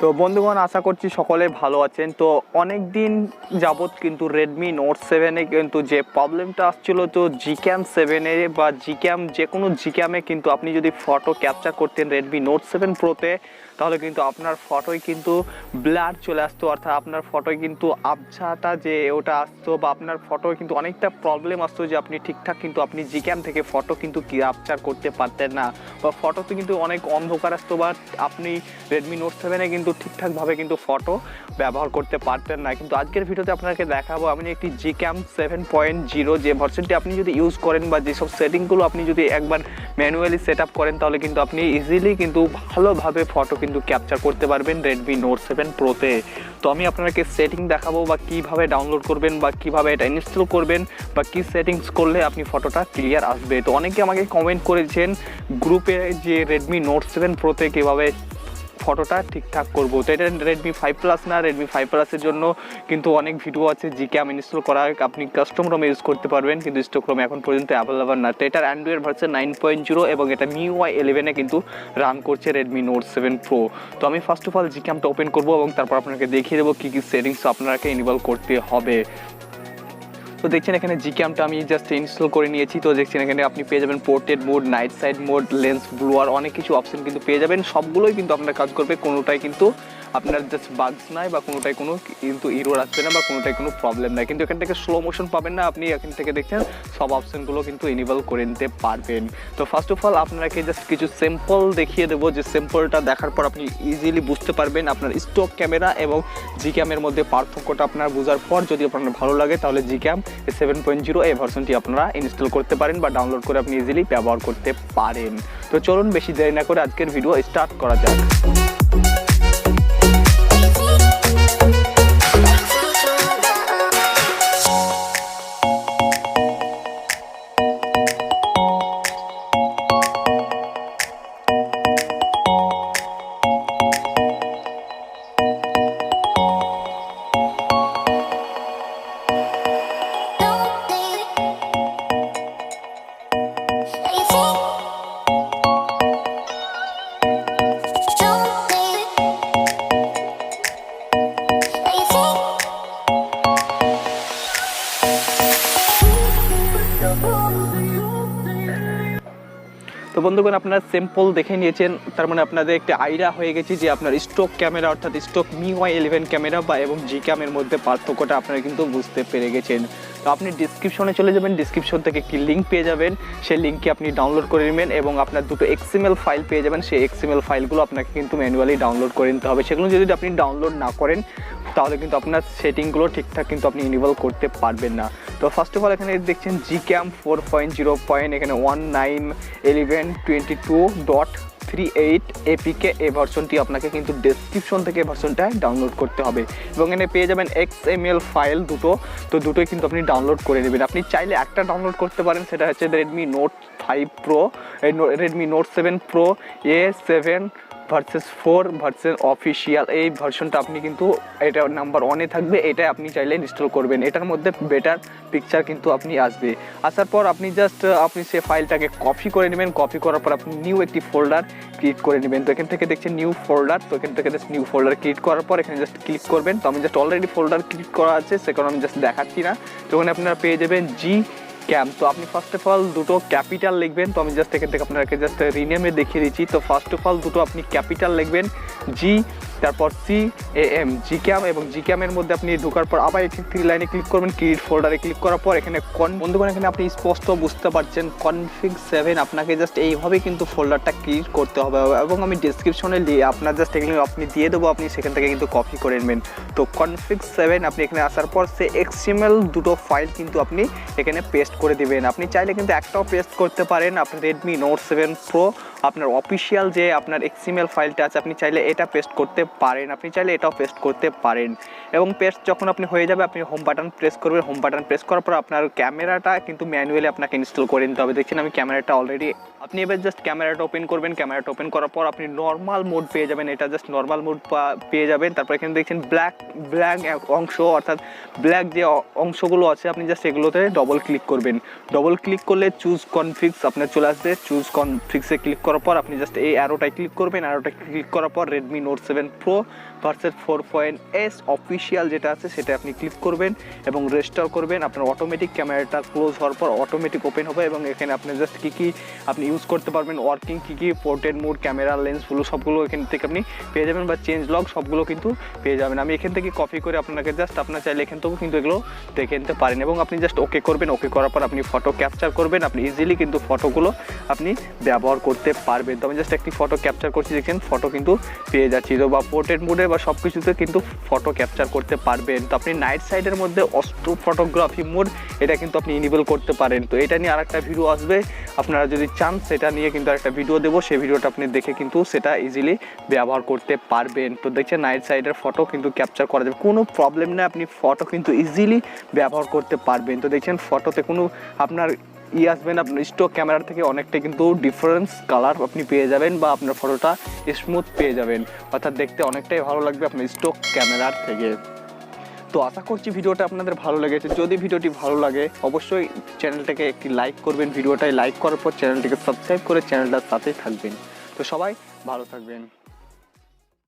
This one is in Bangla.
তো বন্ধুগণ আশা করছি সকলে ভালো আছেন। তো অনেক দিন যাবত কিন্তু Redmi Note 7 এ কিন্তু যে প্রবলেমটা আসছিল, তো Gcam 7 এ বা Gcam যে কোনো Gcam-এ কিন্তু আপনি যদি ফটো ক্যাপচার করতেন Redmi Note 7 Pro তে, তাহলে কিন্তু আপনার ফটোয় কিন্তু ব্লার চলে আসতো, অর্থাৎ আপনার ফটোয় কিন্তু আবছাটা যে ওটা আসতো বা আপনার ফটোয় কিন্তু অনেকটা প্রবলেম আসতো যে আপনি ঠিকঠাক কিন্তু আপনি Gcam থেকে ফটো কিন্তু ক্যাপচার করতে পারতেন না, বা ফটোতে কিন্তু অনেক অন্ধকার আসতো, বা আপনি Redmi Note 7 এ কিন্তু ঠিকঠাকভাবে কিন্তু ফটো ব্যবহার করতে পারতেন না। কিন্তু আজকের ভিডিওতে আপনাকে দেখাবো আমি একটি Gcam 7.0 যে ভার্সনটি আপনি যদি ইউজ করেন বা যেসব সেটিংগুলো আপনি যদি একবার ম্যানুয়ালি সেট আপ করেন, তাহলে কিন্তু আপনি ইজিলি কিন্তু ভালোভাবে ফটো কিন্তু ক্যাপচার করতে পারবেন Redmi Note 7 Pro তে। তো আমি আপনাকে সেটিং দেখাবো বা কিভাবে ডাউনলোড করবেন বা কিভাবে এটা ইনস্টল করবেন বা কি সেটিংস করলে আপনি ফটোটা ক্লিয়ার আসবে। তো অনেকে আমাকে কমেন্ট করেছেন গ্রুপে যে Redmi Note 7 Pro তে কীভাবে ফটোটা ঠিকঠাক করবো। তো এটা Redmi 5 Plus না, Redmi 5 Plus-এর জন্য কিন্তু অনেক ভিডিও আছে Gcam ইনস্টল করা, আপনি কাস্টম রোম ইউজ করতে পারবেন, কিন্তু স্টক রোম এখন পর্যন্ত অ্যাভেলেবল না। তো এটার অ্যান্ড্রয়েড ভার্সন 9.0 এবং এটা MIUI 11 এ কিন্তু রান করছে Redmi Note 7 Pro। তো আমি ফার্স্ট অফ অল Gcamটা ওপেন করবো এবং তারপর আপনাকে দেখিয়ে দেবো কী কী সেটিংস আপনাকে ইনেবল করতে হবে। তো দেখছেন এখানে Gcamটা আমি জাস্ট ইনস্টল করে নিয়েছি। তো দেখছেন এখানে আপনি পেয়ে যাবেন portrait mode, night side mode, lens blower, অনেক কিছু অপশন কিন্তু পেয়ে যাবেন। সবগুলোই কিন্তু আপনার কাজ করবে, কোনোটাই কিন্তু আপনার জাস্ট বাগস নাই বা কোনোটাই কোনো কিন্তু ইরোর আসবে না বা কোনোটাই কোনো প্রবলেম নাই। কিন্তু এখান থেকে স্লো মোশন পাবেন না, আপনি এখান থেকে দেখছেন সব অপশনগুলো কিন্তু ইনেবল করে নিতে পারবেন। তো ফার্স্ট অফ অল আপনাকে জাস্ট কিছু সিম্পল দেখিয়ে দেবো, যে সিম্পলটা দেখার পর আপনি ইজিলি বুঝতে পারবেন আপনার স্টক ক্যামেরা এবং Gcam-এর মধ্যে পার্থক্যটা আপনার বোঝার পর যদি আপনার ভালো লাগে, তাহলে Gcam 7.0 এই ভার্সনটি আপনারা ইনস্টল করতে পারেন বা ডাউনলোড করে আপনি ইজিলি ব্যবহার করতে পারেন। তো চলুন বেশি দেরি না করে আজকের ভিডিও স্টার্ট করা যাক। তো বন্ধুগণ আপনারা সিম্পল দেখে নিয়েছেন, তার মানে আপনাদের একটা আইডিয়া হয়ে গেছে যে আপনার স্টক ক্যামেরা অর্থাৎ স্টক MIUI 11 ক্যামেরা বা এবং Gcam-এর মধ্যে পার্থক্যটা আপনারা কিন্তু বুঝতে পেরে গেছেন। তো আপনি ডিসক্রিপশনে চলে যাবেন, ডিসক্রিপশন থেকে একটি লিঙ্ক পেয়ে যাবেন, সেই লিঙ্ককে আপনি ডাউনলোড করে নেবেন এবং আপনার দুটো XML ফাইল পেয়ে যাবেন। সেই XML ফাইলগুলো আপনাকে কিন্তু ম্যানুয়ালি ডাউনলোড করে নিতে হবে। সেগুলো যদি আপনি ডাউনলোড না করেন, তাহলে কিন্তু আপনার সেটিংগুলো ঠিকঠাক কিন্তু আপনি ইনেবল করতে পারবেন না। তো ফার্স্ট অফ অল এখানে দেখছেন Gcam 4.0 এখানে 191122.38 APK এই ভার্সনটি আপনাকে কিন্তু ডেসক্রিপশন থেকে ভার্সনটা ডাউনলোড করতে হবে এবং এখানে পেয়ে যাবেন XML ফাইল দুটো। তো দুটোই কিন্তু আপনি ডাউনলোড করে নেবেন। আপনি চাইলে একটা ডাউনলোড করতে পারেন, সেটা হচ্ছে Redmi Note 5 Pro, Redmi Note 7 Pro A7 versus 4 versus official, এই ভার্সনটা আপনি কিন্তু এটা নাম্বার 1-এ থাকবে, এটা আপনি চাইলে ইনস্টল করবেন। এটার মধ্যে বেটার পিকচার কিন্তু আপনি আসবে। আসার পর আপনি জাস্ট আপনি সে ফাইলটাকে কপি করে নেবেন, কপি করার পর আপনি নিউ একটি ফোল্ডার ক্রিয়েট করে নেবেন। তো এখান থেকে দেখছেন নিউ ফোল্ডার, তো এখান থেকে জাস্ট নিউ ফোল্ডার ক্রিয়েট করার পর এখানে জাস্ট ক্লিক করবেন। তো আমি জাস্ট অলরেডি ফোল্ডার ক্রিয়েট করা আছে, সে কারণে আমি জাস্ট দেখাচ্ছি না। তো ওখানে আপনারা পেয়ে যাবেন Gcam। তো আপনি ফার্স্ট অফ অল দুটো ক্যাপিটাল লিখবেন। তো আমি জাস্ট এখান থেকে আপনাকে জাস্ট রিনেমে দেখিয়ে দিচ্ছি। তো ফার্স্ট অফ অল দুটো আপনি ক্যাপিটাল লিখবেন, G তারপর CAM, Gcam, এবং Gcam-এর মধ্যে আপনি ঢোকার পর আবার একটি 3 লাইনে ক্লিক করবেন, ক্রিয়েট ফোল্ডারে ক্লিক করার পর এখানে বন্ধুগণ এখানে আপনি স্পষ্ট বুঝতে পারছেন config 7 আপনাকে জাস্ট এইভাবে কিন্তু ফোল্ডারটা ক্রিয়েট করতে হবে এবং আমি ডেসক্রিপশনে আপনার জাস্ট এগুলো আপনি দিয়ে দেবো, আপনি সেখান থেকে কিন্তু কপি করে নেবেন। তো config 7 আপনি এখানে আসার পর সে XML দুটো ফাইল কিন্তু আপনি এখানে পেস্ট করে দিবেন। আপনি চাইলে কিন্তু একটাও পেস্ট করতে পারেন। আপনি Redmi Note 7 Pro আপনার অফিসিয়াল যে আপনার XML ফাইলটা আছে, আপনি চাইলে এটা পেস্ট করতে পারেন, আপনি চাইলে এটাও পেস্ট করতে পারেন। এবং পেস্ট যখন আপনি হয়ে যাবে, আপনি হোম বাটন প্রেস করবেন। হোম বাটন প্রেস করার পর আপনার ক্যামেরাটা কিন্তু ম্যানুয়ালি আপনাকে ইনস্টল করে নিতে হবে। দেখছেন আমি ক্যামেরাটা অলরেডি, আপনি এবার জাস্ট ক্যামেরাটা ওপেন করবেন। ক্যামেরাটা ওপেন করার পর আপনি নর্মাল মোড পেয়ে যাবেন, এটা জাস্ট নর্মাল মোড পেয়ে যাবেন। তারপর এখানে দেখছেন ব্ল্যাক অংশ অর্থাৎ ব্ল্যাক যে অংশগুলো আছে, আপনি জাস্ট এগুলোতে ডবল ক্লিক করবেন। করবেন। ডবল ক্লিক করলে চুজ কনফিক্স আপনার চলে আসবে। চুজ কনফিক্সে ক্লিক করার পর আপনি জাস্ট এই অ্যারোটায় ক্লিক করবেন। অ্যারোটায় ক্লিক করার পর Redmi Note 7 Pro versus 4.S official যেটা আছে সেটা আপনি ক্লিক করবেন এবং রেস্টোর করবেন। আপনার অটোমেটিক ক্যামেরাটা ক্লোজ হওয়ার পর অটোমেটিক ওপেন হবে এবং এখানে আপনি জাস্ট কী আপনি ইউজ করতে পারবেন, ওয়ার্কিং কী পোর্ট্রেট মোড, ক্যামেরা, লেন্সগুলো সবগুলো এখান থেকে আপনি পেয়ে যাবেন, বা চেঞ্জ লগ সবগুলো কিন্তু পেয়ে যাবেন। আমি এখান থেকে কপি করে আপনাকে জাস্ট আপনার চাইলে এখান থেকেও কিন্তু এগুলো দেখে নিতে পারেন এবং আপনি জাস্ট ওকে করবেন। ওকে করার পর আপনি ফটো ক্যাপচার করবেন। আপনি ইজিলি কিন্তু ফটোগুলো আপনি ব্যবহার করতে পারবেন। তো আমি জাস্ট একটি ফটো ক্যাপচার করছি, দেখেন ফটো কিন্তু পেয়ে যাচ্ছি। তো বা পোর্ট্রেট মোডে বা সব কিছুতে কিন্তু ফটো ক্যাপচার করতে পারবেন। তো আপনি নাইট সাইডের মধ্যে অস্ট্রো ফটোগ্রাফি মোড এটা কিন্তু আপনি ইনেবল করতে পারেন। তো এটা নিয়ে আরেকটা ভিডিও আসবে, আপনারা যদি চান সেটা নিয়ে কিন্তু আরেকটা ভিডিও দেবো, সেই ভিডিওটা আপনি দেখে কিন্তু সেটা ইজিলি ব্যবহার করতে পারবেন। তো দেখছেন নাইট সাইডের ফটো কিন্তু ক্যাপচার করা যাবে, কোনো প্রবলেম নেই, আপনি ফটো কিন্তু ইজিলি ব্যবহার করতে পারবেন। তো দেখছেন ফটোতে কোনো আপনার আসবেন, আপনার স্টক ক্যামেরার থেকে অনেকটা কিন্তু ডিফারেন্স কালার আপনি পেয়ে যাবেন, বা আপনার ফটোটা স্মুথ পেয়ে যাবেন, অর্থাৎ দেখতে অনেকটাই ভালো লাগবে আপনার স্টক ক্যামেরার থেকে। তো আশা করছি ভিডিওটা আপনাদের ভালো লেগেছে। যদি ভিডিওটি ভালো লাগে অবশ্যই চ্যানেলটাকে একটি লাইক করবেন, ভিডিওটাই লাইক করার পর চ্যানেলটিকে সাবস্ক্রাইব করে চ্যানেলটার সাথেই থাকবেন। তো সবাই ভালো থাকবেন।